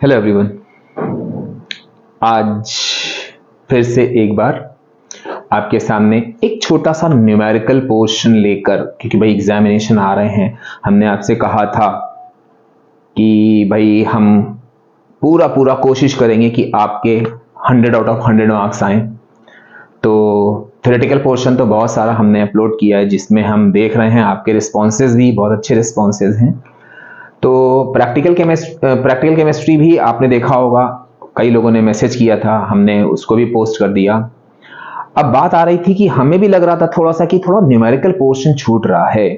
Hello everyone. आज फिर से एक बार आपके सामने एक छोटा सा न्यूमेरिकल पोर्शन लेकर, क्योंकि भाई एग्जामिनेशन आ रहे हैं। हमने आपसे कहा था कि भाई हम पूरा पूरा कोशिश करेंगे कि आपके 100 आउट ऑफ 100 मार्क्स आए। तो थ्योरेटिकल पोर्शन तो बहुत सारा हमने अपलोड किया है, जिसमें हम देख रहे हैं आपके रिस्पॉन्सेज भी बहुत अच्छे रिस्पॉन्सेज हैं। तो प्रैक्टिकल केमिस्ट्री भी आपने देखा होगा, कई लोगों ने मैसेज किया था, हमने उसको भी पोस्ट कर दिया। अब बात आ रही थी कि हमें भी लग रहा था थोड़ा सा कि थोड़ा न्यूमेरिकल पोर्शन छूट रहा है।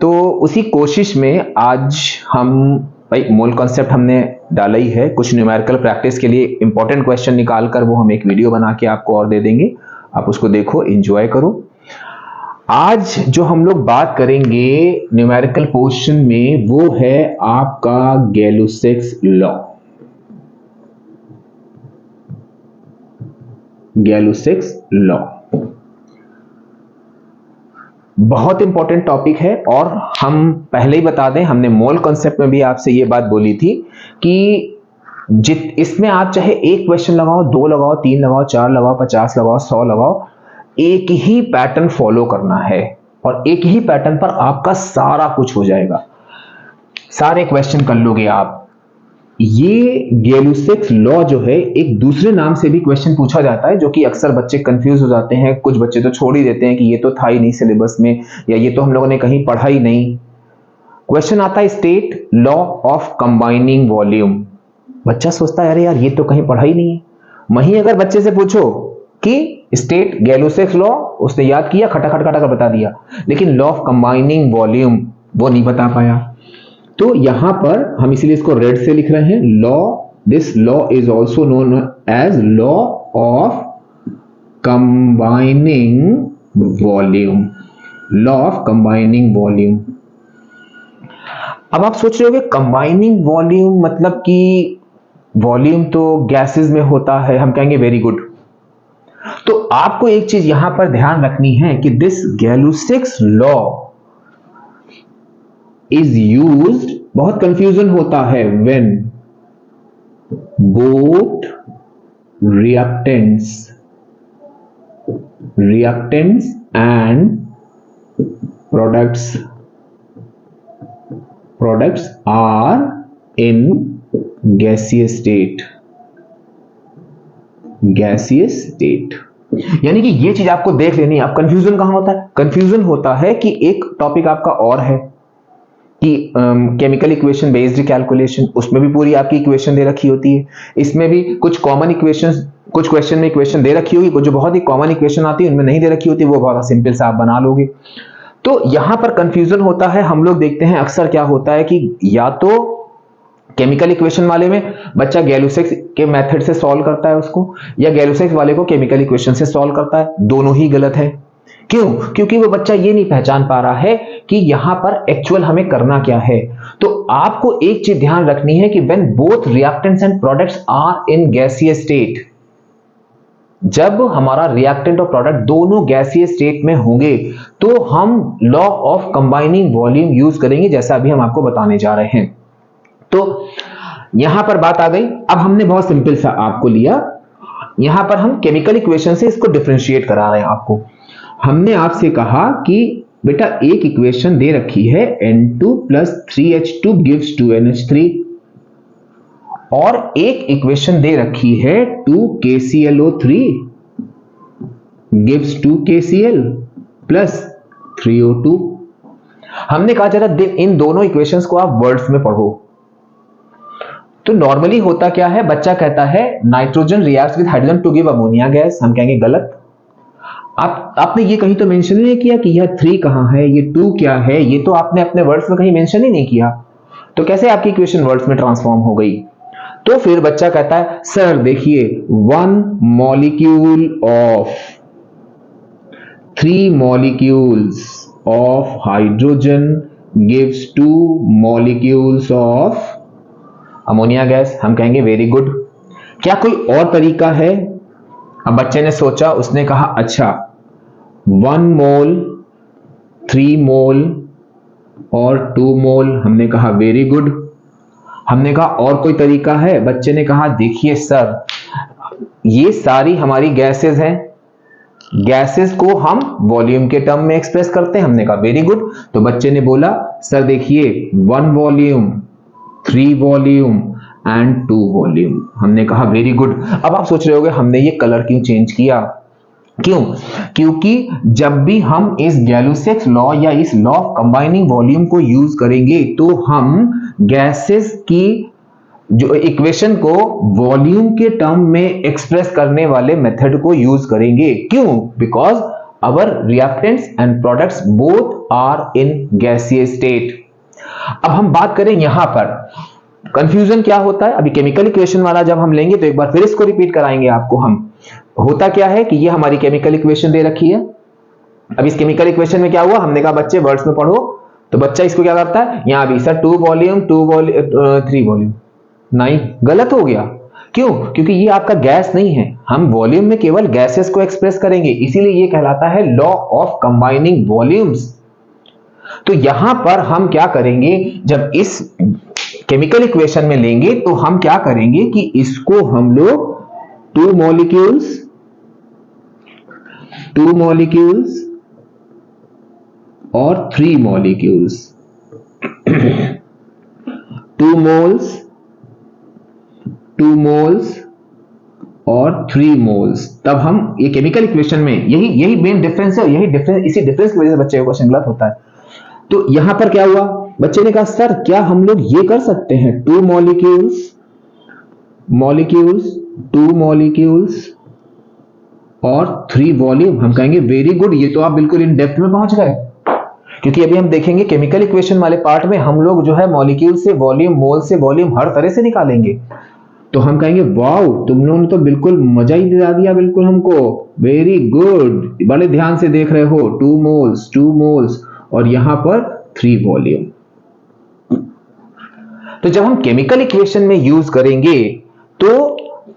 तो उसी कोशिश में आज हम भाई मोल कॉन्सेप्ट हमने डाला ही है, कुछ न्यूमेरिकल प्रैक्टिस के लिए इंपॉर्टेंट क्वेश्चन निकाल कर वो हम एक वीडियो बना के आपको और दे देंगे। आप उसको देखो, एंजॉय करो। आज जो हम लोग बात करेंगे न्यूमेरिकल पोर्शन में, वो है आपका गैलुसेक्स लॉ। गैलुसेक्स लॉ बहुत इंपॉर्टेंट टॉपिक है, और हम पहले ही बता दें, हमने मोल कॉन्सेप्ट में भी आपसे ये बात बोली थी कि इसमें आप चाहे एक क्वेश्चन लगाओ, 2 लगाओ, 3 लगाओ, 4 लगाओ, 50 लगाओ, 100 लगाओ, एक ही पैटर्न फॉलो करना है और एक ही पैटर्न पर आपका सारा कुछ हो जाएगा, सारे क्वेश्चन कर लोगे आप। ये गैलुसेक्स लॉ जो है, एक दूसरे नाम से भी क्वेश्चन पूछा जाता है, जो कि अक्सर बच्चे कंफ्यूज हो जाते हैं। कुछ बच्चे तो छोड़ ही देते हैं कि ये तो था ही नहीं सिलेबस में, या ये तो हम लोगों ने कहीं पढ़ा ही नहीं। क्वेश्चन आता है state law of combining volume. बच्चा सोचता है अरे यार ये तो कहीं पढ़ा ही नहीं है। वहीं अगर बच्चे से पूछो कि स्टेट गैलुसेक्स लॉ, उसने याद किया, खटाखट कर बता दिया, लेकिन लॉ ऑफ कंबाइनिंग वॉल्यूम वो नहीं बता पाया। तो यहां पर हम इसलिए इसको रेड से लिख रहे हैं, law, this law is also known as law of combining volume. Law of combining volume. अब आप सोच रहे होंगे कंबाइनिंग वॉल्यूम मतलब कि वॉल्यूम तो गैसेस में होता है। हम कहेंगे वेरी गुड। तो आपको एक चीज यहां पर ध्यान रखनी है कि दिस गैलुसेक्स लॉ इज यूज्ड, बहुत कंफ्यूजन होता है, when both reactants and products are in gaseous state। यानी कि ये चीज आपको देख लेनी है। अब कंफ्यूजन कहां होता है? कंफ्यूजन होता है कि एक टॉपिक आपका और है कि केमिकल इक्वेशन बेस्ड कैलकुलेशन, उसमें भी पूरी आपकी इक्वेशन दे रखी होती है। इसमें भी कुछ कॉमन इक्वेशंस, कुछ क्वेश्चन में इक्वेशन दे रखी होगी, कुछ जो बहुत ही कॉमन इक्वेशन आती है उनमें नहीं दे रखी होती, वो बहुत सिंपल सा आप बना लोगे। तो यहां पर कंफ्यूजन होता है। हम लोग देखते हैं अक्सर क्या होता है कि या तो केमिकल इक्वेशन वाले में बच्चा गैलुसेक्स के मेथड से सॉल्व करता है उसको, या गैलुसेक्स वाले को केमिकल इक्वेशन से सॉल्व करता है। दोनों ही गलत है। क्यों? क्योंकि वो बच्चा ये नहीं पहचान पा रहा है कि यहां पर एक्चुअल हमें करना क्या है। तो आपको एक चीज ध्यान रखनी है कि when both reactants and products are in gaseous state, जब हमारा रिएक्टेंट और प्रोडक्ट दोनों गैसियस स्टेट में होंगे तो हम law of combining volume use करेंगे, जैसा अभी हम आपको बताने जा रहे हैं। तो यहां पर बात आ गई। अब हमने बहुत सिंपल सा आपको लिया, यहां पर हम केमिकल इक्वेशन से इसको डिफरेंशिएट करा रहे हैं आपको। हमने आपसे कहा कि बेटा एक इक्वेशन दे रखी है N2 + 3H2 gives 2NH3, और एक इक्वेशन दे रखी है 2KClO3 gives 2KCl + 3O2। हमने कहा जरा इन दोनों इक्वेशंस को आप वर्ड्स में पढ़ो। तो नॉर्मली होता क्या है, बच्चा कहता है nitrogen reacts with hydrogen to give ammonia gas. हम कहेंगे गलत। आपने ये कहीं तो मेंशन नहीं किया कि यह 3 कहां है, ये 2 क्या है, ये तो आपने अपने वर्ड्स में कहीं मेंशन ही नहीं किया। तो कैसे आपकी इक्वेशन वर्ड्स में ट्रांसफॉर्म हो गई? तो फिर बच्चा कहता है सर देखिए 1 molecule of 3 molecules of hydrogen gives 2 molecules of ammonia gas. हम कहेंगे वेरी गुड। क्या कोई और तरीका है? अब बच्चे ने सोचा, उसने कहा अच्छा 1 मोल, 3 मोल और 2 मोल। हमने कहा वेरी गुड। हमने कहा और कोई तरीका है? बच्चे ने कहा देखिए सर, ये सारी हमारी गैसेस हैं, गैसेस को हम वॉल्यूम के टर्म में एक्सप्रेस करते हैं। हमने कहा वेरी गुड। तो बच्चे ने बोला सर देखिए 1 वॉल्यूम, 3 वॉल्यूम एंड 2 वॉल्यूम। हमने कहा वेरी गुड। अब आप सोच रहे होंगे हमने ये कलर क्यों चेंज किया? क्यों? क्योंकि जब भी हम इस गैलुसेक्स लॉ या इस लॉ ऑफ कंबाइनिंग वॉल्यूम को यूज करेंगे तो हम गैसेस की जो इक्वेशन को वॉल्यूम के टर्म में एक्सप्रेस करने वाले मेथड को यूज करेंगे। क्यों? Because our reactants and products both are in gaseous state. अब हम बात करें यहां पर कंफ्यूजन क्या होता है। अभी केमिकल इक्वेशन वाला जब हम लेंगे तो एक बार फिर इसको रिपीट कराएंगे आपको हम। होता क्या है कि ये हमारी केमिकल इक्वेशन दे रखी है। अब इस केमिकल इक्वेशन में क्या हुआ, हमने कहा बच्चे वर्ड्स में पढ़ो, तो बच्चा इसको क्या करता है, यहां भी सर 2 वॉल्यूम 3 वॉल्यूम। नहीं, गलत हो गया। क्यों? क्योंकि ये आपका गैस नहीं है, हम वॉल्यूम में केवल गैसेस को एक्सप्रेस करेंगे, इसीलिए ये कहलाता है लॉ ऑफ कंबाइनिंग वॉल्यूम्स। तो यहां पर हम क्या करेंगे, जब इस केमिकल इक्वेशन में लेंगे तो हम क्या करेंगे कि इसको हम लोग 2 मॉलिक्यूल्स और 3 मॉलिक्यूल्स 2 मोल्स और 3 मोल्स, तब हम ये केमिकल इक्वेशन में यही मेन डिफरेंस है। यही डिफरेंस, इसी डिफरेंस की वजह से बच्चे का क्वेश्चन गलत होता है। तो यहां पर क्या हुआ, बच्चे ने कहा सर क्या हम लोग ये कर सकते हैं 2 मॉलिक्यूल्स और 3 वॉल्यूम। हम कहेंगे वेरी गुड, ये तो आप बिल्कुल इन डेप्थ में पहुंच गए। क्योंकि अभी हम देखेंगे केमिकल इक्वेशन वाले पार्ट में हम लोग जो है मॉलिक्यूल से वॉल्यूम, मोल से वॉल्यूम हर तरह से निकालेंगे। तो हम कहेंगे वाओ, तुम लोगों ने तो बिल्कुल मजा ही दिला दिया बिल्कुल हमको, वेरी गुड, बड़े ध्यान से देख रहे हो। 2 मोल्स और यहां पर 3 वॉल्यूम। तो जब हम केमिकल इक्वेशन में यूज करेंगे तो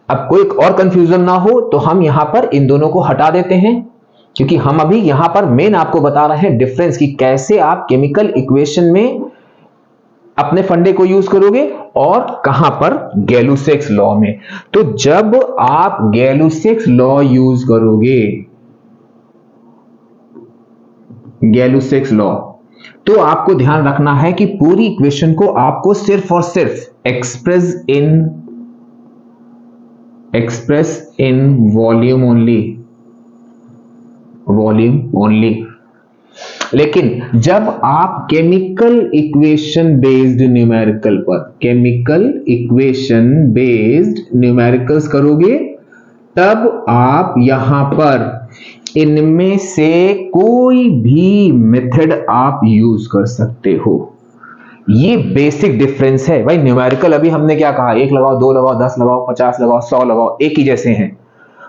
अब कोई और कंफ्यूजन ना हो तो हम यहां पर इन दोनों को हटा देते हैं, क्योंकि हम अभी यहां पर मेन आपको बता रहे हैं डिफरेंस कि कैसे आप केमिकल इक्वेशन में अपने फंडे को यूज करोगे और कहां पर, गैलुसेक्स लॉ में। तो जब आप गैलुसेक्स लॉ यूज करोगे, गैलुसेक्स लॉ, तो आपको ध्यान रखना है कि पूरी इक्वेशन को आपको सिर्फ और सिर्फ एक्सप्रेस इन वॉल्यूम ओनली। लेकिन जब आप केमिकल इक्वेशन बेस्ड न्यूमेरिकल्स करोगे, तब आप यहां पर इनमें से कोई भी मेथड आप यूज कर सकते हो। ये बेसिक डिफरेंस है भाई। न्यूमेरिकल अभी हमने क्या कहा, 1 लगाओ, 2 लगाओ, 10 लगाओ, 50 लगाओ, 100 लगाओ, एक ही जैसे हैं।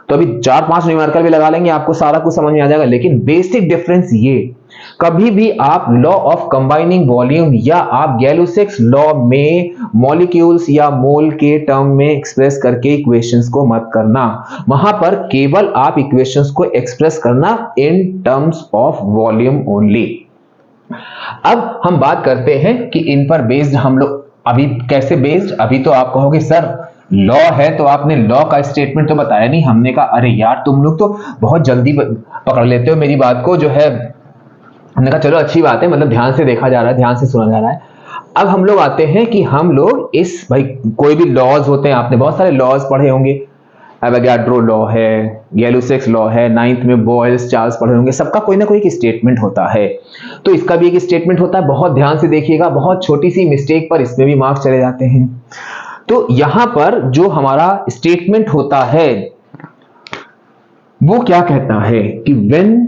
तो अभी 4-5 न्यूमेरिकल भी लगा लेंगे, आपको सारा कुछ समझ में आ जाएगा। लेकिन बेसिक डिफरेंस ये, कभी भी आप लॉ ऑफ कंबाइनिंग वॉल्यूम या आप गैलुसेक्स लॉ में मॉलिक्यूल्स या मोल के टर्म में एक्सप्रेस करके इक्वेशंस को मत करना। वहां पर केवल आप इक्वेशंस को एक्सप्रेस करना in terms of volume only. अब हम बात करते हैं कि इन पर बेस्ड हम लोग अभी कैसे बेस्ड। अभी तो आप कहोगे सर लॉ है तो आपने लॉ का स्टेटमेंट तो बताया नहीं। हमने कहा अरे यार तुम लोग तो बहुत जल्दी पकड़ लेते हो मेरी बात को, जो है हमने कहा चलो अच्छी बात है, मतलब ध्यान से देखा जा रहा है, ध्यान से सुना जा रहा है। अब हम लोग आते हैं कि हम लोग इस, भाई कोई भी लॉज होते हैं, आपने बहुत सारे लॉज पढ़े होंगे, एवोगाड्रो लॉ है, गैलुसेक्स लॉ है, 9th में बॉयल्स चार्ल्स पढ़े होंगे, सबका कोई ना कोई एक स्टेटमेंट होता है। तो इसका भी एक स्टेटमेंट होता है, बहुत ध्यान से देखिएगा, बहुत छोटी सी मिस्टेक पर इसमें भी मार्क्स चले जाते हैं। तो यहां पर जो हमारा स्टेटमेंट होता है वो क्या कहता है कि when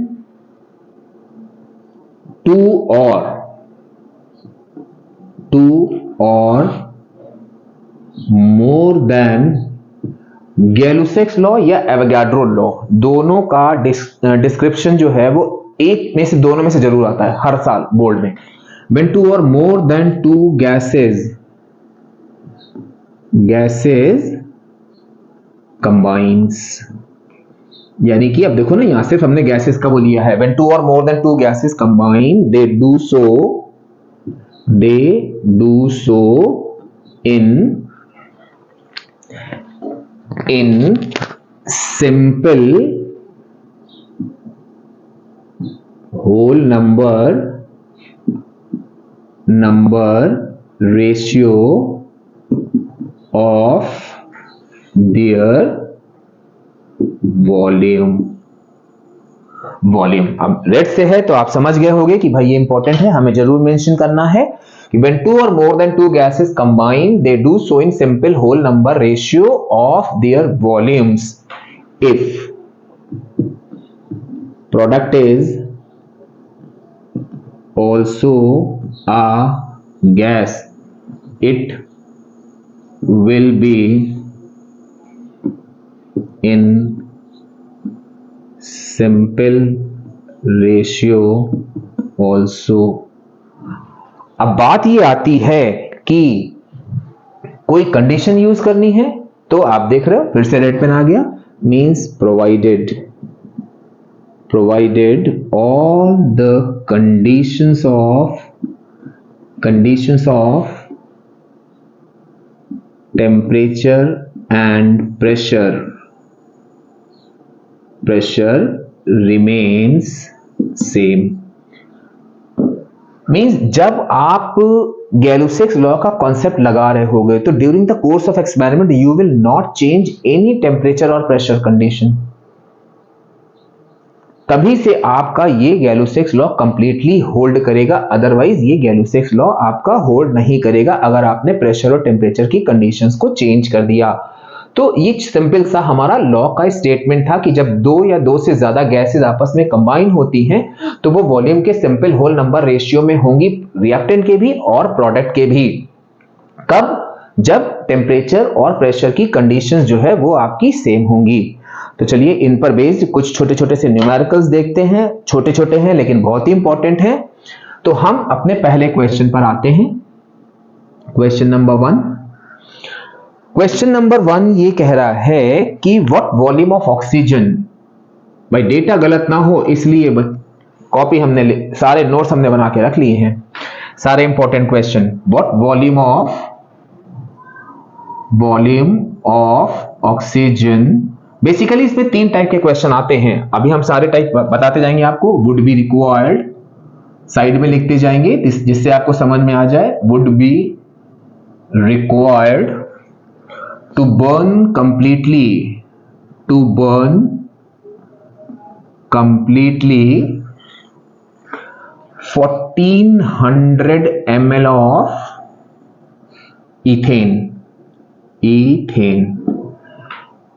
2 or more than Gay Lussac's law या एवोगाड्रो लॉ, दोनों का डिस्क्रिप्शन जो है वो एक में से, दोनों में से जरूर आता है हर साल बोर्ड में। When 2 or more than 2 gases combines, यानी कि अब देखो ना, यहां सिर्फ हमने गैसेस का वो लिया है। When 2 or more than 2 gases combine, they do so in simple whole number ratio of their volume. अब रेड से है तो आप समझ गए होंगे कि भाई ये इंपॉर्टेंट है, हमें जरूर मेंशन करना है कि when two or more than two gases combine they do so in simple whole number ratio of their volumes if product is also a gas it will be in simple ratio also। अब बात ये आती है कि कोई condition use करनी है, तो आप देख रहे हो फिर से रेड पेन आ गया, means provided all the conditions of temperature and pressure remains same। Means जब आप गैलुसेक्स लॉ का कॉन्सेप्ट लगा रहे होगे तो during the course of experiment you will not change any temperature और प्रेशर कंडीशन। तभी से आपका ये गैलुसेक्स लॉ कंप्लीटली होल्ड करेगा, अदरवाइज ये गैलुसेक्स लॉ आपका होल्ड नहीं करेगा अगर आपने प्रेशर और टेम्परेचर की कंडीशंस को चेंज कर दिया। तो ये सिंपल सा हमारा लॉ का स्टेटमेंट था कि जब दो या दो से ज्यादा गैसेस आपस में कंबाइन होती हैं तो वो वॉल्यूम के सिंपल होल नंबर रेशियो में होंगी, रिएक्टेंट के भी और प्रोडक्ट के भी। कब? जब टेम्परेचर और प्रेशर की कंडीशंस जो है वो आपकी सेम होंगी। तो चलिए इन पर बेस्ड कुछ छोटे छोटे से न्यूमेरिकल्स देखते हैं, छोटे छोटे हैं लेकिन बहुत ही इंपॉर्टेंट हैं। तो हम अपने पहले क्वेश्चन पर आते हैं। क्वेश्चन नंबर वन ये कह रहा है कि व्हाट वॉल्यूम ऑफ ऑक्सीजन, भाई डेटा गलत ना हो इसलिए कॉपी हमने सारे नोट्स हमने बना के रख लिए हैं, सारे important question. What volume of oxygen, basically इसमें तीन टाइप के क्वेश्चन आते हैं, अभी हम सारे टाइप बताते जाएंगे आपको। वुड बी रिक्वायर्ड साइड में लिखते जाएंगे जिससे आपको समझ में आ जाए। Would be required to burn completely 1400 ml of ethane।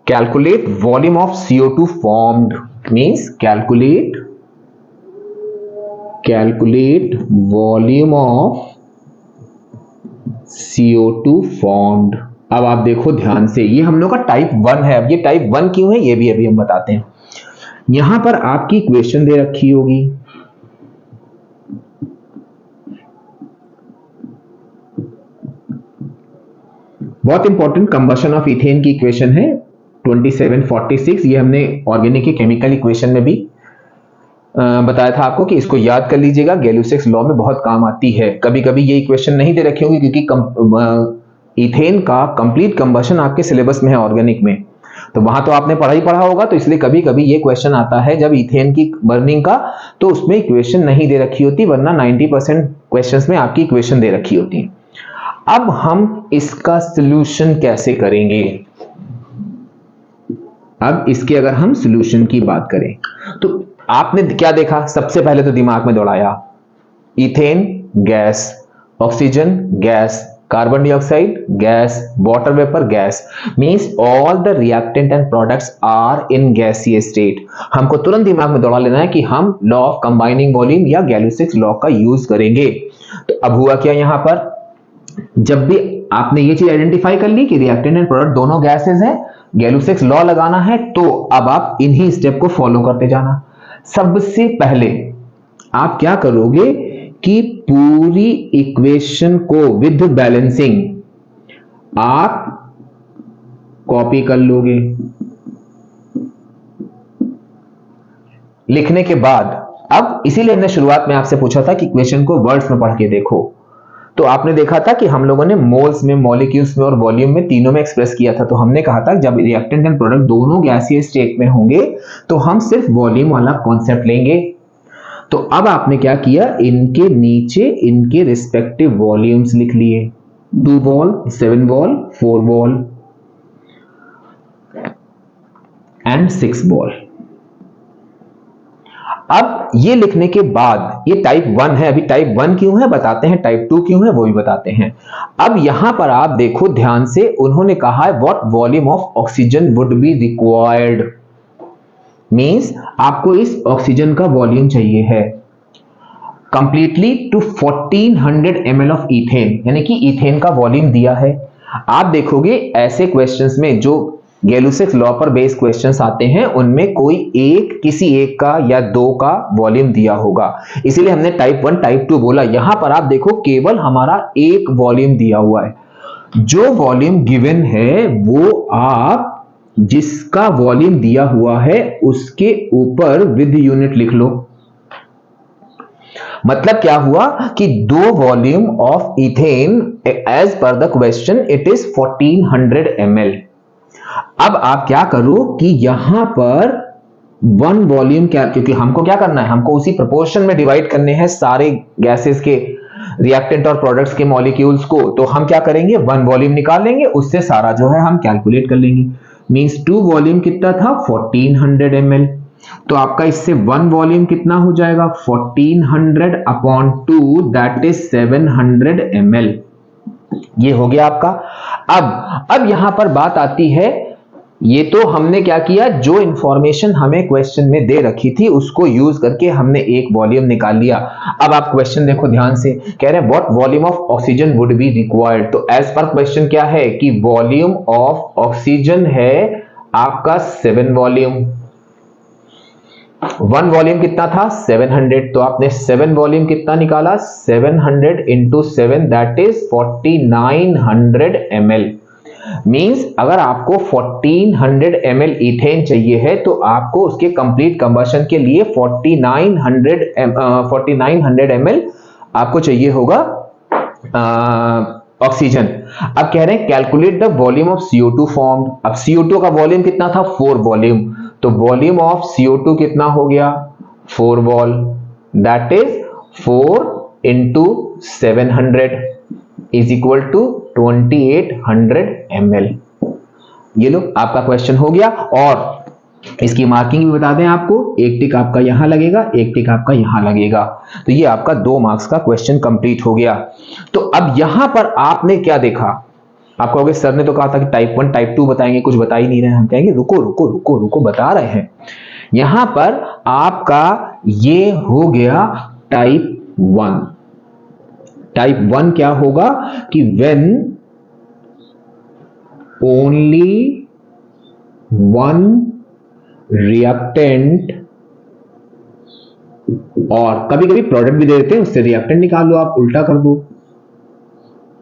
Calculate volume of CO2 formed, means calculate volume of CO2 formed। अब आप देखो ध्यान से, ये हम लोग का टाइप 1 है। अब ये टाइप 1 क्यों है ये भी अभी हम बताते हैं। यहां पर आपकी इक्वेशन दे रखी होगी, बहुत इंपॉर्टेंट कंबशन ऑफ इथेन की इक्वेशन है 2746। ये हमने ऑर्गेनिक की केमिकल इक्वेशन में भी बताया था आपको कि इसको याद कर लीजिएगा, गैलुसेक्स लॉ में बहुत काम आती है। कभी कभी ये इक्वेशन नहीं दे रखी होगी क्योंकि इथेन का कंप्लीट कंबशन आपके सिलेबस में है ऑर्गेनिक में, तो वहां तो आपने पढ़ा होगा, तो इसलिए कभी कभी ये क्वेश्चन आता है जब इथेन की बर्निंग का, तो उसमें इक्वेशन नहीं दे रखी होती, वरना 90% क्वेश्चंस में आपकी इक्वेशन दे रखी होती है। अब हम इसका सॉल्यूशन कैसे करेंगे? अब इसके अगर हम सॉल्यूशन की बात करें तो आपने क्या देखा, सबसे पहले तो दिमाग में दौड़ाया ethane gas, oxygen gas, carbon dioxide gas, water vapour gas, means all the reactant and products are in gaseous state. हमको तुरंत दिमाग में दौड़ा लेना है कि हम लॉ ऑफ कंबाइनिंग वॉल्यूम या गैलुसेक्स लॉ का यूज करेंगे। तो अब हुआ क्या, यहां पर जब भी आपने ये चीज आइडेंटिफाई कर ली कि रिएक्टेंट एंड प्रोडक्ट दोनों गैसेस हैं, गैलुसेक्स लॉ लगाना है, तो अब आप इन्हीं स्टेप को फॉलो करते जाना। सबसे पहले आप क्या करोगे कि पूरी इक्वेशन को विद बैलेंसिंग आप कॉपी कर लोगे। लिखने के बाद अब इसीलिए हमने शुरुआत में आपसे पूछा था कि इक्वेशन को वर्ड्स में पढ़ के देखो, तो आपने देखा था कि हम लोगों ने मोल्स में, मॉलिक्यूल्स में और वॉल्यूम में, तीनों में एक्सप्रेस किया था। तो हमने कहा था जब रिएक्टेंट एंड प्रोडक्ट दोनों गैसीय स्टेट में होंगे तो हम सिर्फ वॉल्यूम वाला कॉन्सेप्ट लेंगे। तो अब आपने क्या किया, इनके नीचे इनके रिस्पेक्टिव वॉल्यूम्स लिख लिए, 2 wall, 7 wall, 4 wall and 6 wall. अब ये लिखने के बाद, ये टाइप 1 है, अभी टाइप 1 क्यों है बताते हैं, टाइप 2 क्यों है वो भी बताते हैं। अब यहां पर आप देखो ध्यान से, उन्होंने कहा है what volume of oxygen would be required, means आपको इस ऑक्सीजन का वॉल्यूम चाहिए है completely to 1400 ml of ethane, यानी कि इथेन का वॉल्यूम दिया है। आप देखोगे ऐसे क्वेश्चंस में जो गैलुसिक्स लॉ पर बेस्ड क्वेश्चंस आते हैं उनमें कोई एक, किसी एक का या दो का वॉल्यूम दिया होगा, इसीलिए हमने टाइप 1 टाइप 2 बोला। यहां पर आप देखो केवल हमारा एक वॉल्यूम दिया हुआ है, जो वॉल्यूम गिवन है वो आप जिसका वॉल्यूम दिया हुआ है उसके ऊपर विद यूनिट लिख लो। मतलब क्या हुआ कि 2 volume of ethane as per the question it is 1400 ml। अब आप क्या करो कि यहां पर 1 वॉल्यूम क्या, क्योंकि हमको क्या करना है, हमको उसी प्रोपोर्शन में डिवाइड करने हैं सारे गैसेस के, रिएक्टेंट और प्रोडक्ट्स के मॉलिक्यूल्स को। तो हम क्या करेंगे, 1 वॉल्यूम निकाल लेंगे, उससे सारा जो है हम कैलकुलेट कर लेंगे। मींस 2 वॉल्यूम कितना था, 1400 ml। तो आपका इससे 1 वॉल्यूम कितना हो जाएगा, 1400 अपॉन 2 दैट इज 700 ml। ये हो गया आपका। अब यहां पर बात आती है, ये तो हमने क्या किया, जो इंफॉर्मेशन हमें क्वेश्चन में दे रखी थी उसको यूज करके हमने एक वॉल्यूम निकाल लिया। अब आप क्वेश्चन देखो ध्यान से, कह रहे हैं what volume of oxygen would be required. तो एज पर क्वेश्चन क्या है कि वॉल्यूम ऑफ ऑक्सीजन है आपका 7 वॉल्यूम। 1 वॉल्यूम कितना था, 700। तो आपने 7 वॉल्यूम कितना निकाला, 700 into 7 that is 4900 ml। Means अगर आपको 1400 ml इथेन चाहिए है तो आपको उसके कंप्लीट कंबशन के लिए 4900 ml आपको चाहिए होगा ऑक्सीजन। अब कह रहे हैं calculate the volume of CO2 formed. अब CO2 का वॉल्यूम कितना था, 4 वॉल्यूम। तो वॉल्यूम ऑफ CO2 कितना हो गया, 4 vol, that is 4 into 700 is equal to 2800 ml। ये लो आपका क्वेश्चन हो गया। और इसकी मार्किंग भी बता दें आपको, एक टिक आपका यहां लगेगा, एक टिक आपका यहां लगेगा। तो ये आपका 2 मार्क्स का क्वेश्चन कंप्लीट हो गया। तो अब यहां पर आपने क्या देखा, आप कहोगे सर ने तो कहा था कि टाइप 1 टाइप 2 बताएंगे, कुछ बता ही नहीं रहे। हम कहेंगे रुको रुको रुको रुको, बता रहे हैं। यहां पर आपका ये हो गया टाइप 1। टाइप 1 क्या होगा कि व्हेन ओनली 1 रिएक्टेंट, और कभी कभी प्रोडक्ट भी दे देते हैं, उससे रिएक्टेंट निकाल लो, आप उल्टा कर दो,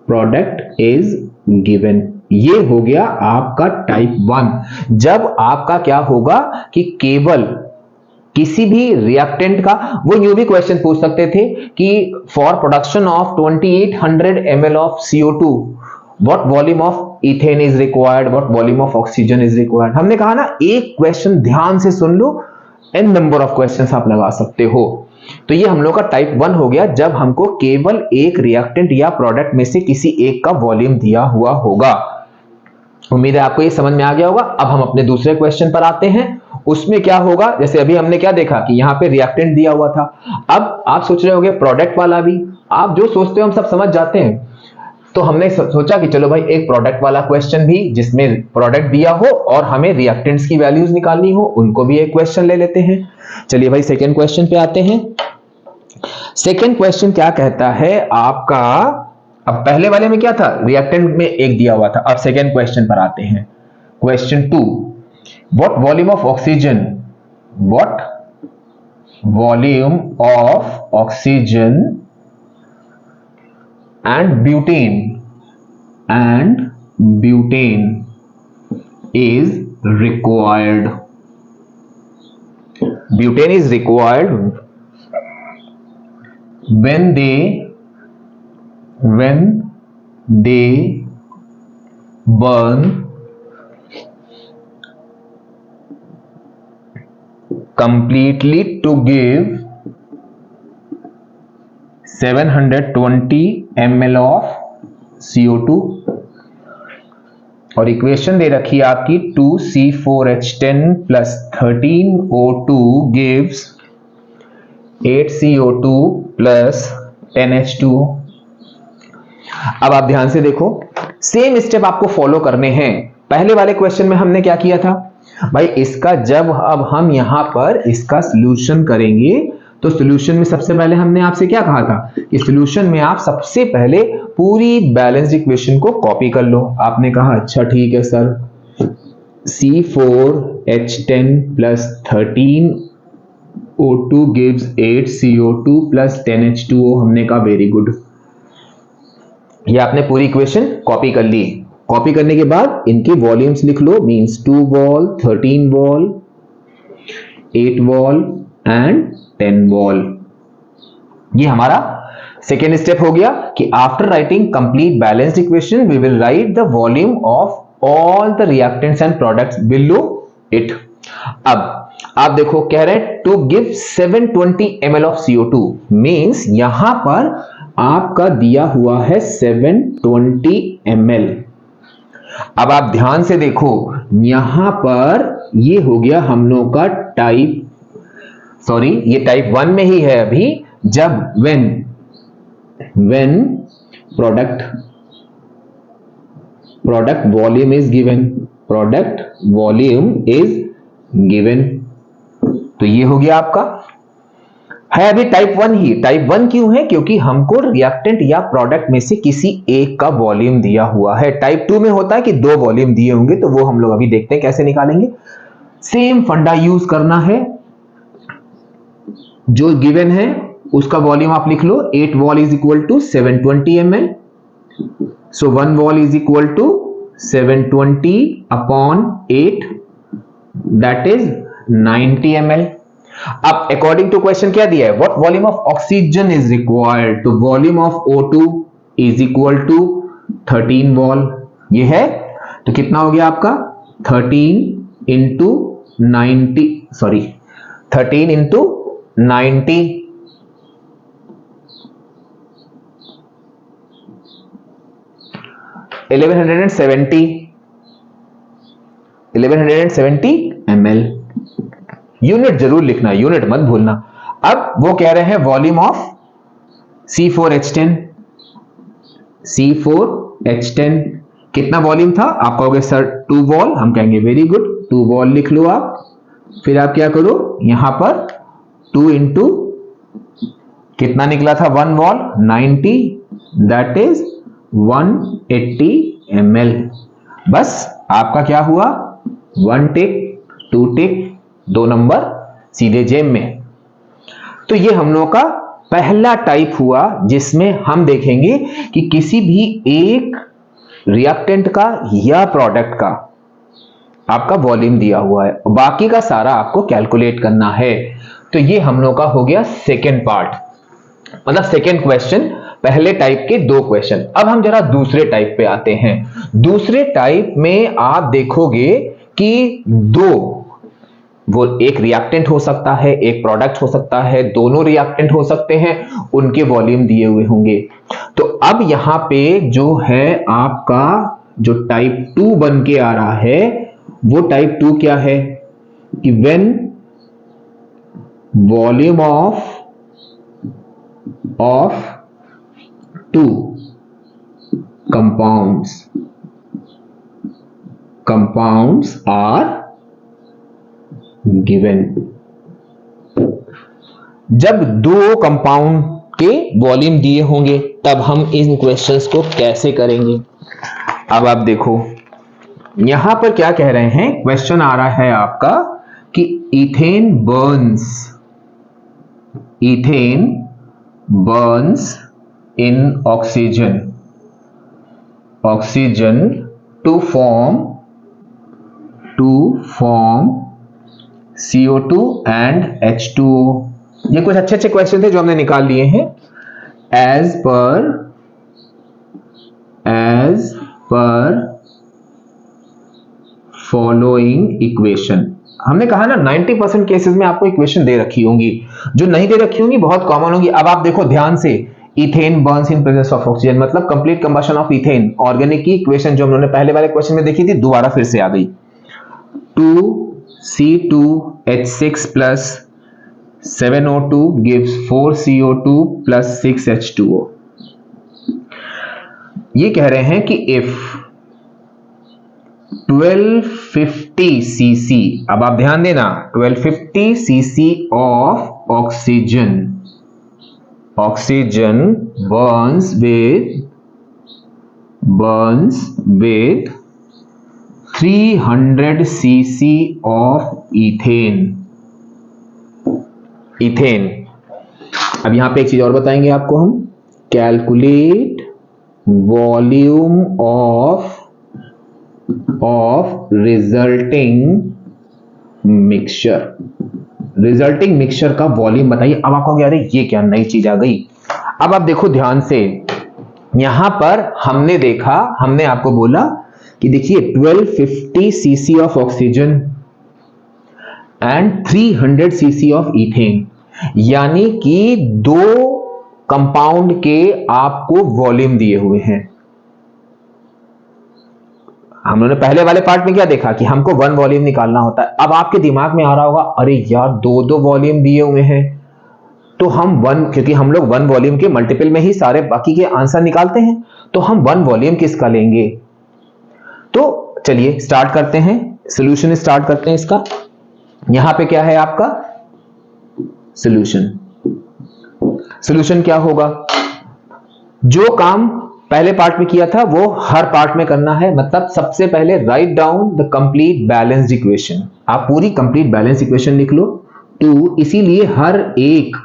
प्रोडक्ट इज गिवन। ये हो गया आपका टाइप 1। जब आपका क्या होगा कि केवल किसी भी रिएक्टेंट का, वो यूं भी क्वेश्चन पूछ सकते थे कि for production of 2800 ml of CO2 what volume of ethane is required, what volume of oxygen is required. हमने कहा ना एक क्वेश्चन ध्यान से सुन लो, एन नंबर ऑफ क्वेश्चंस आप लगा सकते हो। तो ये हम लोग का टाइप 1 हो गया जब हमको केवल एक रिएक्टेंट या प्रोडक्ट में से किसी एक का वॉल्यूम दिया हुआ होगा। उम्मीद है आपको ये समझ में आ गया होगा। अब हम अपने दूसरे क्वेश्चन पर आते हैं। उसमें क्या होगा, जैसे अभी हमने क्या देखा कि यहां पे रिएक्टेंट दिया हुआ था। अब आप सोच रहे होंगे प्रोडक्ट वाला भी, आप जो सोचते हो हम सब समझ जाते हैं। तो हमने सोचा कि चलो भाई एक प्रोडक्ट वाला क्वेश्चन भी जिसमें प्रोडक्ट दिया हो और हमें रिएक्टेंट्स की वैल्यूज निकालनी हो, उनको भी एक क्वेश्चन ले लेते हैं। चलिए भाई सेकंड क्वेश्चन पे आते हैं। सेकंड क्वेश्चन क्या कहता है आपका, अब पहले वाले में क्या था, रिएक्टेंट में एक दिया हुआ था। अब सेकंड क्वेश्चन पर आते हैं। Question 2, what volume of oxygen, what volume of oxygen and butane is required. Butane is required when they when they burn completely to give 720 ml of CO2 और इक्वेशन दे रखी है आपकी 2C4H10 plus 13O2 gives 8CO2 plus 10H2O। अब आप ध्यान से देखो, same step आपको फॉलो करने हैं। पहले वाले क्वेश्चन में हमने क्या किया था भाई, इसका जब अब हम यहां पर इसका सॉल्यूशन करेंगे तो सॉल्यूशन में सबसे पहले हमने आपसे क्या कहा था कि सॉल्यूशन में आप सबसे पहले पूरी बैलेंस्ड इक्वेशन को कॉपी कर लो। आपने कहा अच्छा ठीक है sir, C4H10 plus 13O2 gives 8CO2 plus 10H2O। हमने कहा वेरी गुड, ये आपने पूरी इक्वेशन कॉपी कर ली। कॉपी करने के बाद इनके वॉल्यूम्स लिख लो, means 2 vol, 13 vol, 8 vol and 10 vol. ये हमारा सेकेंड स्टेप हो गया कि after writing complete balanced equation we will write the volume of all the reactants and products below it. अब आप देखो कह रहे हैं to give 720 ml of CO2, means यहां पर आपका दिया हुआ है 720 ml। अब आप ध्यान से देखो, यहां पर ये हो गया हम लोगों का टाइप, सॉरी ये टाइप 1 में ही है अभी, जब when product volume is given, product volume is given, तो ये हो गया आपका है अभी टाइप 1 ही। टाइप 1 क्यों है? क्योंकि हमको रिएक्टेंट या प्रोडक्ट में से किसी एक का वॉल्यूम दिया हुआ है। टाइप 2 में होता है कि 2 वॉल्यूम दिए होंगे, तो वो हम लोग अभी देखते हैं कैसे निकालेंगे। सेम फंडा यूज करना है, जो गिवन है उसका वॉल्यूम आप लिख लो, 8 vol is equal to 720 ml, so 1 vol is equal to 720 upon 8, that is 90 ml। अब अकॉर्डिंग टू क्वेश्चन क्या दिया है, what volume of oxygen is required, तो volume of O2 is equal to 13 vol, ये है। तो कितना हो गया आपका 13 into 90, sorry 13 into 90, 1170 ml। Unit जरूर लिखना, यूनिट मत भूलना। अब वो कह रहे हैं वॉल्यूम ऑफ C4H10 कितना वॉल्यूम था? आप कहोगे सर 2 वॉल, हम कहेंगे वेरी गुड, 2 वॉल लिख लो आप। फिर आप क्या करो, यहां पर 2 इंटू कितना निकला था 1 वॉल 90, दैट इज 180 ml। बस आपका क्या हुआ, 1 टिक 2 टिक, 2 नंबर सीधे जेब में। तो ये हम लोगों का पहला टाइप हुआ जिसमें हम देखेंगे कि किसी भी एक रिएक्टेंट का या प्रोडक्ट का आपका वॉल्यूम दिया हुआ है, बाकी का सारा आपको कैलकुलेट करना है। तो ये हम लोगों का हो गया सेकेंड पार्ट, मतलब सेकेंड क्वेश्चन, पहले टाइप के 2 क्वेश्चन। अब हम जरा दूसरे टाइप पे आते हैं। दूसरे टाइप में आप देखोगे कि 2, वो एक रिएक्टेंट हो सकता है, एक प्रोडक्ट हो सकता है, दोनों रिएक्टेंट हो सकते हैं, उनके वॉल्यूम दिए हुए होंगे। तो अब यहां पे जो है आपका जो टाइप 2 बन के आ रहा है, वो टाइप 2 क्या है कि when volume of 2 compounds are given। जब 2 कंपाउंड के वॉल्यूम दिए होंगे तब हम इन क्वेश्चंस को कैसे करेंगे। अब आप देखो यहां पर क्या कह रहे हैं, क्वेश्चन आ रहा है आपका कि ethane burns in oxygen to form CO2 and H2O। ये कुछ अच्छे क्वेश्चन थे जो हमने निकाल लिए हैं। As per as per following equation. हमने कहा ना 90% केसेस में आपको इक्वेशन दे रखी होंगी, जो नहीं दे रखी होंगी बहुत कॉमन होंगी। अब आप देखो ध्यान से, ethane burns in presence of oxygen, मतलब complete combustion of ethane organic की इक्वेशन जो हमने पहले वाले क्वेश्चन में देखी थी, दोबारा फिर से आ गई। 2C2H6 plus 7O2 gives 4CO2 plus 6H2O। ये कह रहे हैं कि इफ 1250 cc, अब आप ध्यान देना, 1250 cc of oxygen burns with 300 cc of ethane. अब यहां पे एक चीज और बताएंगे आपको हम, calculate volume of resulting mixture का वॉल्यूम बताइए। अब आपको क्या, अरे ये क्या नई चीज आ गई। अब आप देखो ध्यान से, यहां पर हमने आपको बोला कि देखिए 1250 cc of oxygen and 300 cc of ethane, यानी कि दो कंपाउंड के आपको वॉल्यूम दिए हुए हैं। हमने पहले वाले पार्ट में क्या देखा कि हमको वन वॉल्यूम निकालना होता है। अब आपके दिमाग में आ रहा होगा, अरे यार दो वॉल्यूम दिए हुए हैं, तो हम क्योंकि हम लोग वन वॉल्यूम के मल्टीपल में ही सारे बाकी के आंसर निकालते हैं, तो हम वन वॉल्यूम किसका लेंगे। तो चलिए स्टार्ट करते हैं, सॉल्यूशन स्टार्ट करते हैं इसका। यहां पे क्या है आपका सॉल्यूशन क्या होगा, जो काम पहले पार्ट में किया था वो हर पार्ट में करना है। मतलब सबसे पहले write down the complete balanced equation, आप पूरी कंप्लीट बैलेंस इक्वेशन लिख लो। 2, इसीलिए हर एक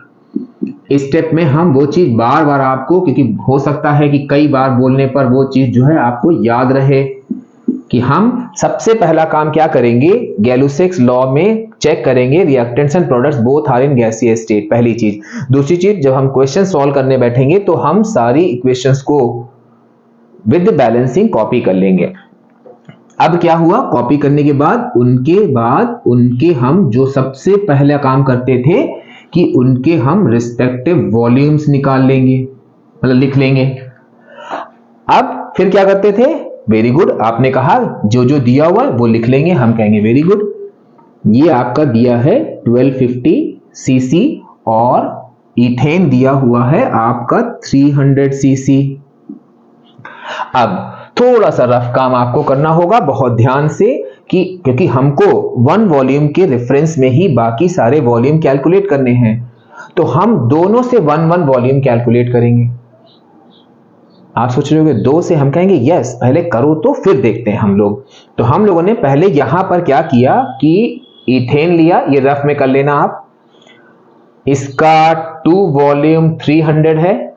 स्टेप में हम वो चीज बार बार आपको, क्योंकि हो सकता है कि कई बार बोलने पर वो चीज जो है आपको याद रहे, कि हम सबसे पहला काम क्या करेंगे, गैलुसेक्स लॉ में चेक करेंगे reactants and products both are in gaseous state, पहली चीज। दूसरी चीज, जब हम क्वेश्चन सॉल्व करने बैठेंगे तो हम सारी इक्वेशंस को विद बैलेंसिंग कॉपी कर लेंगे। अब क्या हुआ, कॉपी करने के बाद उनके हम जो सबसे पहला काम करते थे कि उनके हम रिस्पेक्टिव वॉल्यूम्स निकाल लेंगे, मतलब लिख लेंगे। अब फिर क्या करते थे, वेरी गुड, आपने कहा जो जो दिया हुआ है वो लिख लेंगे, हम कहेंगे वेरी गुड, ये आपका दिया है 1250 cc और इथेन दिया हुआ है आपका 300 cc। अब थोड़ा सा रफ काम आपको करना होगा बहुत ध्यान से, कि क्योंकि हमको वन वॉल्यूम के रेफरेंस में ही बाकी सारे वॉल्यूम कैलकुलेट करने हैं, तो हम दोनों से वन वॉल्यूम कैलकुलेट करेंगे। आप सोच रहे होंगे दो से, हम कहेंगे यस, पहले करो तो फिर देखते हैं हम लोग। तो हम लोगों ने पहले यहां पर क्या किया कि इथेन लिया, ये रफ में कर लेना आप, इसका 2 वॉल्यूम 300 है,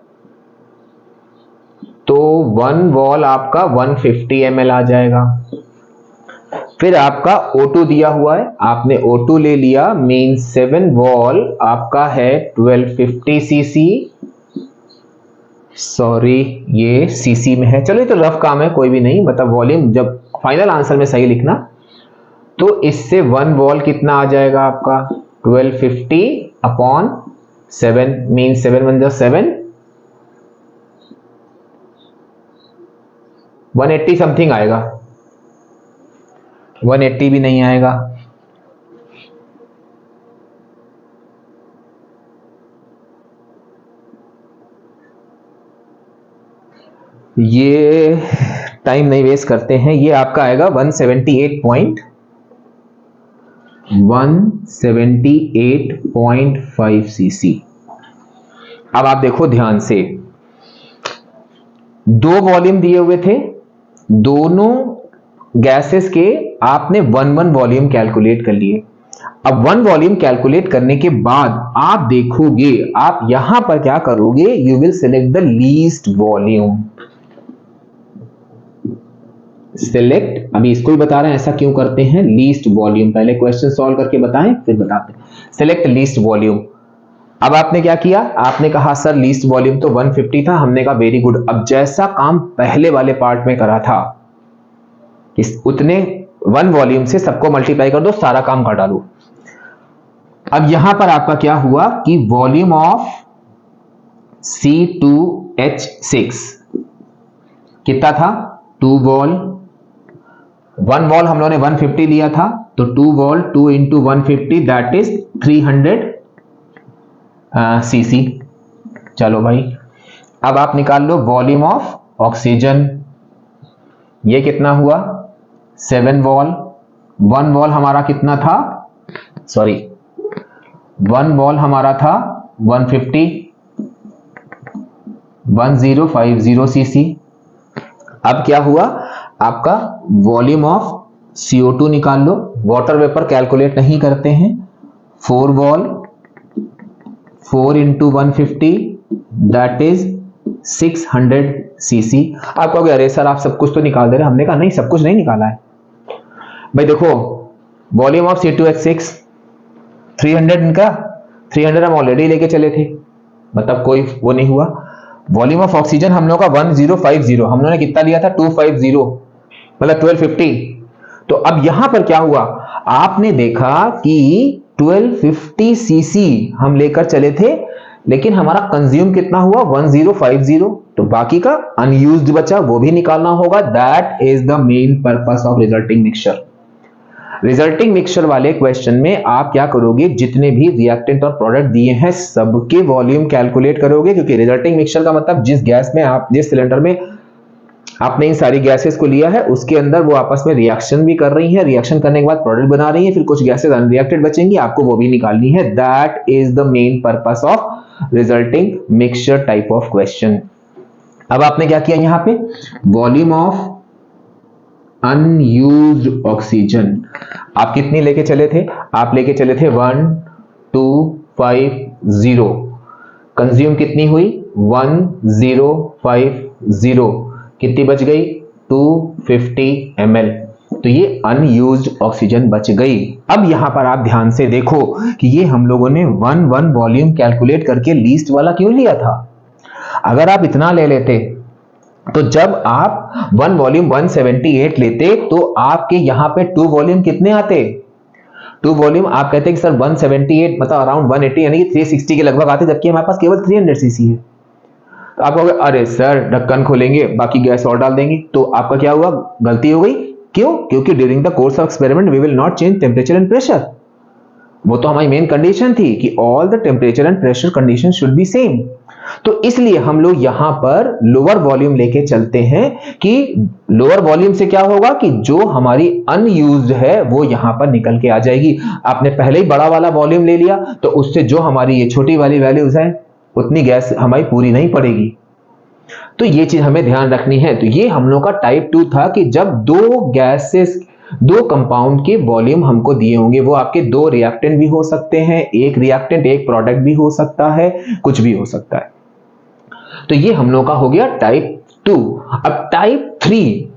तो 1 वॉल आपका 150 ml आ जाएगा। फिर आपका O2 दिया हुआ है, आपने O2 ले लिया, मीन 7 वॉल आपका है 1250 cc, सॉरी ये सीसी में है, चलो तो रफ काम है, कोई भी नहीं, मतलब वॉल्यूम जब फाइनल आंसर में सही लिखना। तो इससे 1 वॉल कितना आ जाएगा आपका 1250 अपॉन 7, मीन 7 1 7, 180 समथिंग आएगा, 180 भी नहीं आएगा, ये टाइम नहीं वेस्ट करते हैं, ये आपका आएगा 178.5 cc। अब आप देखो ध्यान से, दो वॉल्यूम दिए हुए थे, दोनों गैसेस के आपने 1 वॉल्यूम कैलकुलेट कर लिए। अब 1 वॉल्यूम कैलकुलेट करने के बाद आप देखोगे, आप यहां पर क्या करोगे, you will select the least volume. Select, अभी इसको ही बता रहे हैं ऐसा क्यों करते हैं, लीस्ट वॉल्यूम, पहले क्वेश्चन सॉल्व करके बताएं फिर बताते हैं। Select least volume. अब आपने क्या किया, आपने कहा सर लीस्ट वॉल्यूम तो 150 था, हमने कहा वेरी गुड। अब जैसा काम पहले वाले पार्ट में करा था, इस उतने 1 वॉल्यूम से सबको मल्टीप्लाई कर दो, सारा काम कर डालो। अब यहां पर आपका क्या हुआ कि वॉल्यूम ऑफ C2H6 कितना था, 2 वॉल। 1 वॉल हम लोगों ने 150 लिया था, तो 2 wall 2 into 150 that is 300 cc। चलो भाई, अब आप निकाल लो वॉल्यूम ऑफ ऑक्सीजन, ये कितना हुआ 7 वॉल। 1 वॉल हमारा कितना था, सॉरी 1 वॉल हमारा था 150, 1050 cc। अब क्या हुआ, आपका वॉल्यूम ऑफ CO2 निकाल लो, वाटर वेपर कैलकुलेट नहीं करते हैं। 4 wall 4 into 150 that is 600 cc। आप कहोगे अरे सर आप सब कुछ तो निकाल दे रहे हैं, हमने कहा नहीं सब कुछ नहीं निकाला है भाई। देखो वॉल्यूम ऑफ C2H6 300 इनका, 300 हम ऑलरेडी लेके चले थे, मतलब कोई वो नहीं हुआ। वॉल्यूम ऑफ ऑक्सीजन हम लोग का 1050, हम लोगों ने कितना लिया था 250, मतलब 1250। तो अब यहां पर क्या हुआ, आपने देखा कि 1250 cc हम लेकर चले थे, लेकिन हमारा कंज्यूम कितना हुआ 1050, तो बाकी का अनयूज्ड बचा, वो भी निकालना होगा। That is the main purpose of resulting mixture. Resulting mixture वाले क्वेश्चन में आप क्या करोगे, जितने भी रिएक्टेंट और प्रोडक्ट दिए हैं सबके वॉल्यूम कैलकुलेट करोगे, क्योंकि रिजल्टिंग मिक्सचर का मतलब जिस गैस में आप, जिस सिलेंडर में आपने इन सारी गैसेस को लिया है उसके अंदर वो आपस में रिएक्शन भी कर रही है, रिएक्शन करने के बाद प्रोडक्ट बना रही है, फिर कुछ गैसेस अनरिएक्टेड बचेंगी, आपको वो भी निकालनी है। That is the main purpose of resulting mixture type of question. अब आपने क्या किया, यहां पे वॉल्यूम ऑफ अनयूज्ड ऑक्सीजन आप कितनी लेके चले थे, आप लेके चले थे 1250, कंज्यूम कितनी हुई 1050, कितनी बच गई 250 ml, तो ये अनयूज्ड ऑक्सीजन बच गई। अब यहां पर आप ध्यान से देखो कि ये हम लोगों ने 1 वॉल्यूम कैलकुलेट करके लीस्ट वाला क्यों लिया था। अगर आप इतना ले लेते तो जब आप 1 वॉल्यूम 178 लेते तो आपके यहां पे 2 वॉल्यूम कितने आते, 2 वॉल्यूम आप कहते कि सर 178 मतलब अराउंड 180 यानी कि 360 के लगभग आते, जबकि हमारे पास केवल 300 cc है। तो आप कहोगे अरे सर ढक्कन खोलेंगे बाकी गैस और डाल देंगे, तो आपका क्या हुआ, गलती हो गई। क्यों, क्योंकि during the course of experiment we will not change temperature and pressure. वो तो हमारी मेन कंडीशन थी कि all the temperature and pressure condition should be same. तो इसलिए हम लोग यहां पर लोअर वॉल्यूम लेके चलते हैं कि लोअर वॉल्यूम से क्या होगा कि जो हमारी अनयूज्ड है वो यहां पर निकल के आ जाएगी। आपने पहले ही बड़ा वाला वॉल्यूम ले लिया तो उससे जो हमारी ये छोटी वाली वैल्यूज है उतनी गैस हमारी पूरी नहीं पड़ेगी। तो ये चीज हमें ध्यान रखनी है। तो ये हम लोग का टाइप 2 था कि जब दो कंपाउंड के वॉल्यूम हमको दिए होंगे, वो आपके 2 रिएक्टेंट भी हो सकते हैं, एक रिएक्टेंट एक प्रोडक्ट भी हो सकता है, कुछ भी हो सकता है। तो ये हम लोग का हो गया टाइप 2। अब टाइप 3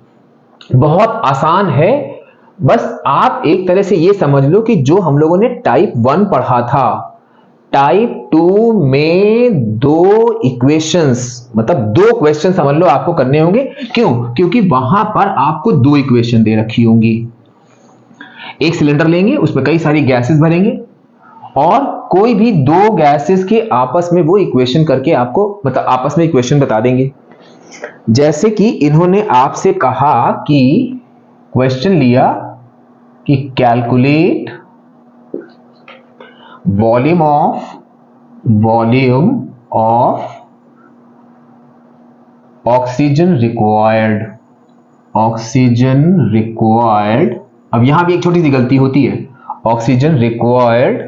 बहुत आसान है, बस आप एक तरह से ये समझ लो कि जो हम लोगों ने टाइप 1 पढ़ा था, टाइप 2 में 2 इक्वेशंस, मतलब 2 क्वेश्चन समझ लो आपको करने होंगे। क्यों, क्योंकि वहां पर आपको 2 इक्वेशन दे रखी होंगी। एक सिलेंडर लेंगे, उसमें कई सारी गैसेस भरेंगे और कोई भी 2 गैसेस के आपस में वो इक्वेशन करके आपको, मतलब आपस में इक्वेशन बता देंगे। जैसे कि इन्होंने आपसे कहा कि क्वेश्चन लिया कि calculate volume of oxygen required. अब यहां भी एक छोटी सी गलती होती है, oxygen required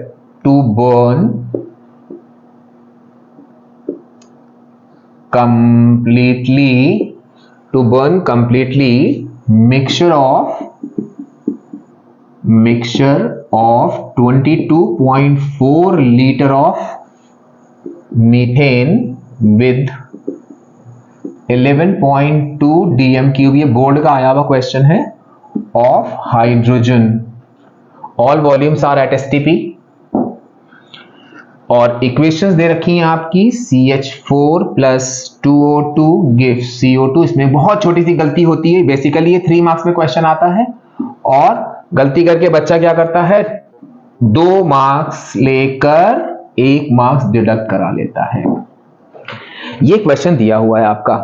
to burn completely mixture of 22.4 liter of methane with 11.2 dm cube, ये बोर्ड का आया हुआ क्वेश्चन है, of hydrogen. All volumes are at STP। और इक्वेशंस दे रखी हैं आपकी CH4 plus 2O2 gives CO2। इसमें बहुत छोटी सी गलती होती है, बेसिकली ये 3 मार्क्स में क्वेश्चन आता है और गलती करके बच्चा क्या करता है, 2 मार्क्स लेकर 1 मार्क्स डिडक्ट करा लेता है। ये क्वेश्चन दिया हुआ है आपका।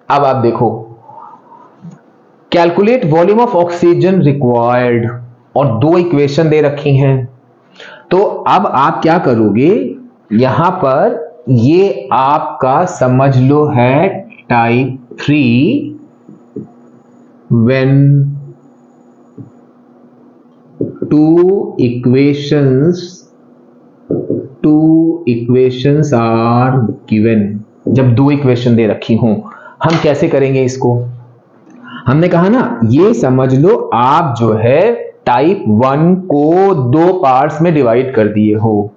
अब आप देखो, calculate volume of oxygen required और 2 इक्वेशन दे रखी हैं। तो अब आप क्या करोगे, यहां पर ये आपका समझ लो है type 3 when 2 equations are given. जब 2 इक्वेशन दे रखी हों, हम कैसे करेंगे इसको, हमने कहा ना, ये समझ लो आप जो है टाइप 1 को 2 पार्ट्स में डिवाइड कर दिए हो।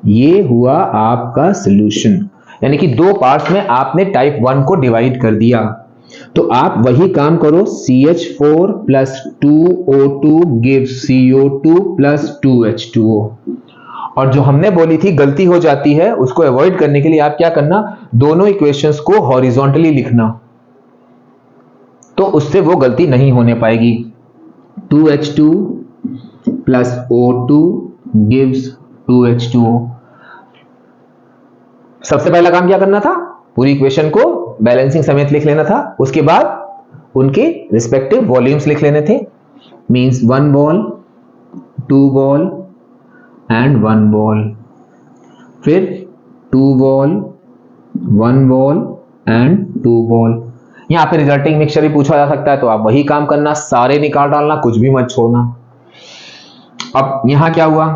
ये हुआ आपका सॉल्यूशन, यानी कि 2 पार्ट्स में आपने टाइप 1 को डिवाइड कर दिया। तो आप वही काम करो, CH4 plus 2O2 gives CO2 plus 2H2O। और जो हमने बोली थी गलती हो जाती है, उसको अवॉइड करने के लिए आप क्या करना, दोनों इक्वेशंस को हॉरिजॉन्टली लिखना, तो उससे वो गलती नहीं होने पाएगी। 2H2 plus O2 gives 2H2O। सबसे पहला काम क्या करना था, पूरी इक्वेशन को बैलेंसिंग समेत लिख लेना था। उसके बाद उनके रिस्पेक्टिव वॉल्यूम्स लिख लेने थे। Means 1 ball, 2 ball and 1 ball, फिर 2 बॉल, 1 बॉल एंड 2 बॉल। यहां पे रिजल्टिंग मिक्सचर भी पूछा जा सकता है, तो आप वही काम करना, सारे निकाल डालना, कुछ भी मत छोड़ना। अब यहां क्या हुआ,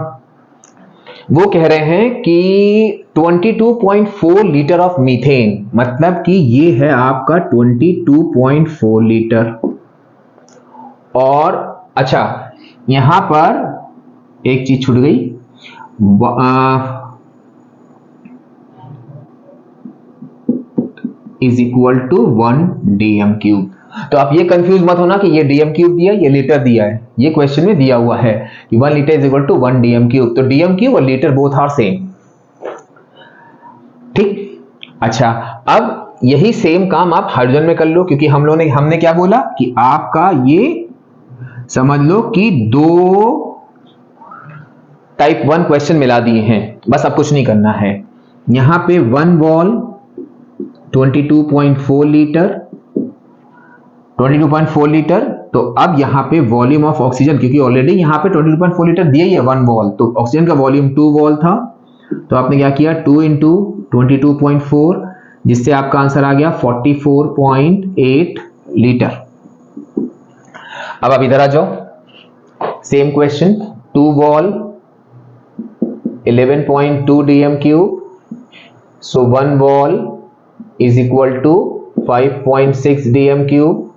वो कह रहे हैं कि 22.4 लीटर ऑफ मीथेन, मतलब कि ये है आपका 22.4 लीटर। और अच्छा, यहां पर एक चीज छूट गई, is equal to 1 DM cube. तो आप ये कंफ्यूज मत होना कि ये DM क्यूब दिया, ये लीटर दिया है। ये क्वेश्चन में दिया हुआ है कि 1 litre is equal to 1 DM cube. तो DM क्यूब और लीटर बोथ आर सेम, ठीक। अच्छा, अब यही सेम काम आप हाइड्रोजन में कर लो, क्योंकि हमने क्या बोला कि आपका ये समझ लो कि 2 टाइप 1 क्वेश्चन मिला दिए हैं, बस अब कुछ नहीं करना है। यहां पे 1 बॉल 22.4 लीटर, 22.4 लीटर। तो अब यहां पे वॉल्यूम ऑफ ऑक्सीजन, क्योंकि ऑलरेडी यहां पे 22.4 लीटर दिया ही है 1 बॉल, तो ऑक्सीजन का वॉल्यूम 2 बॉल था, तो आपने क्या किया 2 इंटू 22.4, जिससे आपका आंसर आ गया 44.8 लीटर। अब आप इधर आ जाओ, same question, 2 vol 11.2 DM cube, so 1 vol is equal to 5.6 DM cube.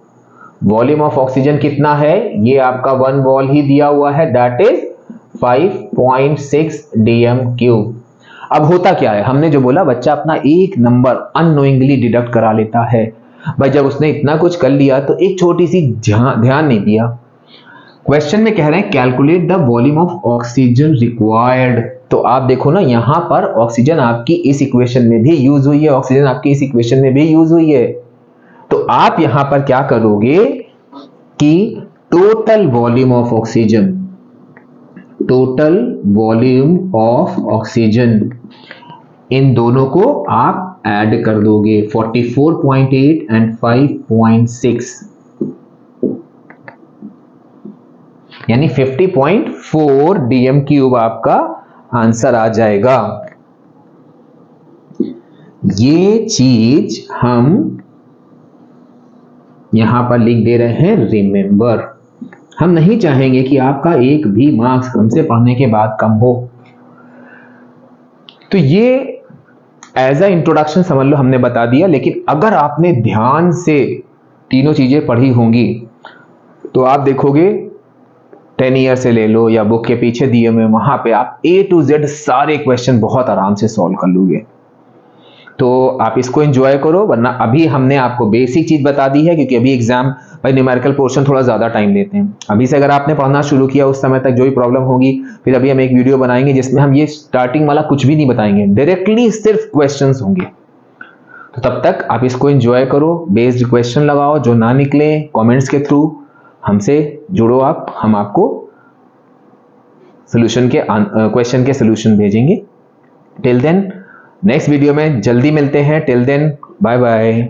Volume of oxygen कितना है, ये आपका 1 बॉल ही दिया हुआ है, दैट इज 5.6 DM क्यूब। अब होता क्या है, हमने जो बोला, बच्चा अपना एक नंबर अननोइंगली डिडक्ट करा लेता है। भाई जब उसने इतना कुछ कर लिया तो एक छोटी सी ध्यान नहीं दिया। क्वेश्चन में कह रहे हैं calculate the volume of oxygen required. तो आप देखो ना, यहां पर ऑक्सीजन आपकी इस इक्वेशन में भी यूज हुई है, ऑक्सीजन आपकी इस इक्वेशन में भी यूज हुई है। तो आप यहां पर क्या करोगे कि total volume of oxygen, total volume of oxygen, इन दोनों को आप ऐड कर दोगे, 44.8 एंड 5.6, यानी 50.4 DM क्यूब आपका आंसर आ जाएगा। ये चीज हम यहां पर लिख दे रहे हैं रिमेंबर। हम नहीं चाहेंगे कि आपका एक भी मार्क्स हमसे पढ़ने के बाद कम हो। तो ये एज अ इंट्रोडक्शन समझ लो हमने बता दिया, लेकिन अगर आपने ध्यान से तीनों चीजें पढ़ी होंगी तो आप देखोगे 10 ईयर से ले लो या बुक के पीछे दिए हुए, वहां पे आप A to Z सारे क्वेश्चन बहुत आराम से सॉल्व कर लोगे। तो आप इसको एंजॉय करो, वरना अभी हमने आपको बेसिक चीज बता दी है, क्योंकि अभी एग्जाम भाई न्यूमेरिकल पोर्शन थोड़ा ज़्यादा टाइम लेते हैं। अभी से अगर आपने पढ़ना शुरू किया उस समय तक जो भी प्रॉब्लम होगी, फिर अभी हम एक वीडियो बनाएंगे जिसमें हम ये स्टार्टिंग वाला कुछ भी नहीं बताएंगे, डायरेक्टली सिर्फ क्वेश्चंस होंगे। तो तब तक आप इसको एंजॉय करो, बेस्ड क्वेश्चन लगाओ, जो ना निकले कमेंट्स के थ्रू हमसे जुड़ो आप, हम आपको सॉल्यूशन के क्वेश्चन के सॉल्यूशन भेजेंगे। टिल देन नेक्स्ट वीडियो में जल्दी मिलते हैं। Till then bye bye.